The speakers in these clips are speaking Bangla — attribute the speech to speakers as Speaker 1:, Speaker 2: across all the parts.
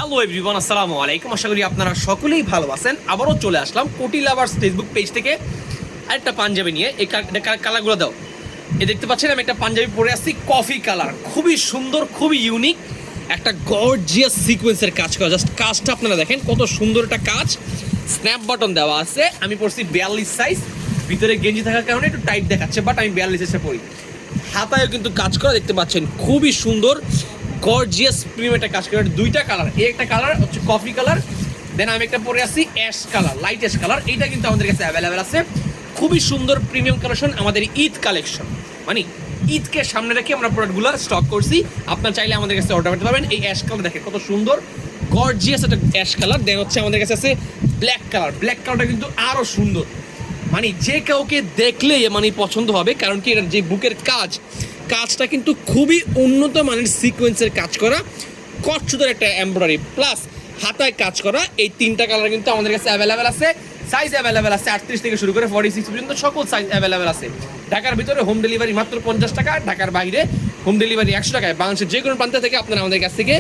Speaker 1: হ্যালো এভরিওয়ান, আসসালামু আলাইকুম। আশা করি আপনারা সকলেই ভালো আছেন। আবারও চলে আসলাম কোটি লাভার্স ফেসবুক পেজ থেকে আরেকটা পাঞ্জাবি নিয়ে। এই কালারগুলো দাও। দেখতে পাচ্ছেন আমি একটা পাঞ্জাবি পরে আসছি কফি কালার, খুবই সুন্দর, খুবই ইউনিক, একটা গর্জিয়াস সিকোয়েন্সের কাজ করা। জাস্ট কাজটা আপনারা দেখেন কত সুন্দর একটা কাজ। স্ন্যাপ বাটন দেওয়া আছে। আমি পড়ছি 42 সাইজ, ভিতরে গেঞ্জি থাকার কারণে একটু টাইট দেখাচ্ছে, বাট আমি 42 এসে পড়ি। হাতায়ও কিন্তু কাজ করা দেখতে পাচ্ছেন, খুবই সুন্দর গর্জিয়াস প্রিমিয়াম একটা কাজ করে। দুইটা কালার, এই একটা কালার হচ্ছে কফি কালার, দেন আমি একটা পরে আসছি ash colour, light ash colour. এইটা কিন্তু আমাদের কাছে অ্যাভেলেবেল আছে। খুবই সুন্দর প্রিমিয়াম কালেকশন, আমাদের ঈদ কালেকশন, মানে ঈদকে সামনে রেখে আমরা প্রোডাক্টগুলো স্টক করছি। আপনার চাইলে আমাদের কাছে অর্ডার করতে পারবেন। এই অ্যাশ কালার দেখেন কত সুন্দর গর্জিয়াস একটা অ্যাশ কালার। দেন হচ্ছে আমাদের কাছে আছে ব্ল্যাক কালার। ব্ল্যাক কালারটা কিন্তু আরও সুন্দর, মানে যে কাউকে দেখলেই মানে পছন্দ হবে, কারণ কি এটার যে বুকের কাজটা কিন্তু খুবই উন্নত মানের সিকোয়েন্সের কাজ করা, কচ্ছুদের একটা এমব্রয়ডারি প্লাস হাতায় কাজ করা। এই তিনটা কালার কিন্তু আমাদের কাছে অ্যাভেলেবেল আছে। সাইজ অ্যাভেলেবেল আছে 38 থেকে শুরু করে 46 পর্যন্ত সকল সাইজ অ্যাভেলেবেল আছে। ঢাকার ভিতরে হোম ডেলিভারি মাত্র 50 টাকা, ঢাকার বাইরে হোম ডেলিভারি 100 টাকায়। বাংলাদেশের যে কোনো প্রান্ত থেকে আপনারা আমাদের কাছ থেকে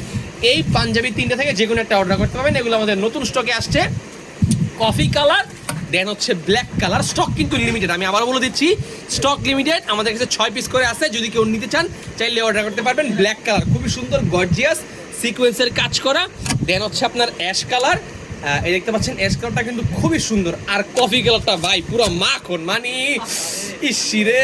Speaker 1: এই পাঞ্জাবি তিনটা থেকে যে কোনো একটা অর্ডার করতে পারবেন। এগুলো আমাদের নতুন স্টকে আসছে। কফি কালার, দেন হচ্ছে ব্ল্যাক কালার। স্টক কিন্তু লিমিটেড, আমি আবারও বলে দিচ্ছি স্টক লিমিটেড। আমাদের কাছে 6 পিস করে আছে, যদি কেউ নিতে চান চাইলে অর্ডার করতে পারবেন। ব্ল্যাক কালার খুবই সুন্দর গর্জিয়াস সিকোয়েন্সের কাজ করা। দেন হচ্ছে আপনার অ্যাশ কালার, এই দেখতে পাচ্ছেন অ্যাশ কালারটা কিন্তু খুবই সুন্দর। আর কফি কালারটা ভাই পুরো মাখন, মানে ইসিরে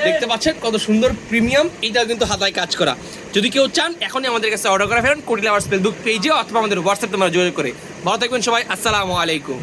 Speaker 1: দেখতে পাচ্ছেন কত সুন্দর প্রিমিয়াম। এটাও কিন্তু হাতায় কাজ করা। যদি কেউ চান এখনই আমাদের কাছে অর্ডার করে ফেলুন কোটি লাভার্স ফেসবুক পেজে অথবা আমাদের হোয়াটসঅ্যাপ নাম্বারে যোগাযোগ করে। ভালো থাকবেন সবাই, আসসালামু আলাইকুম।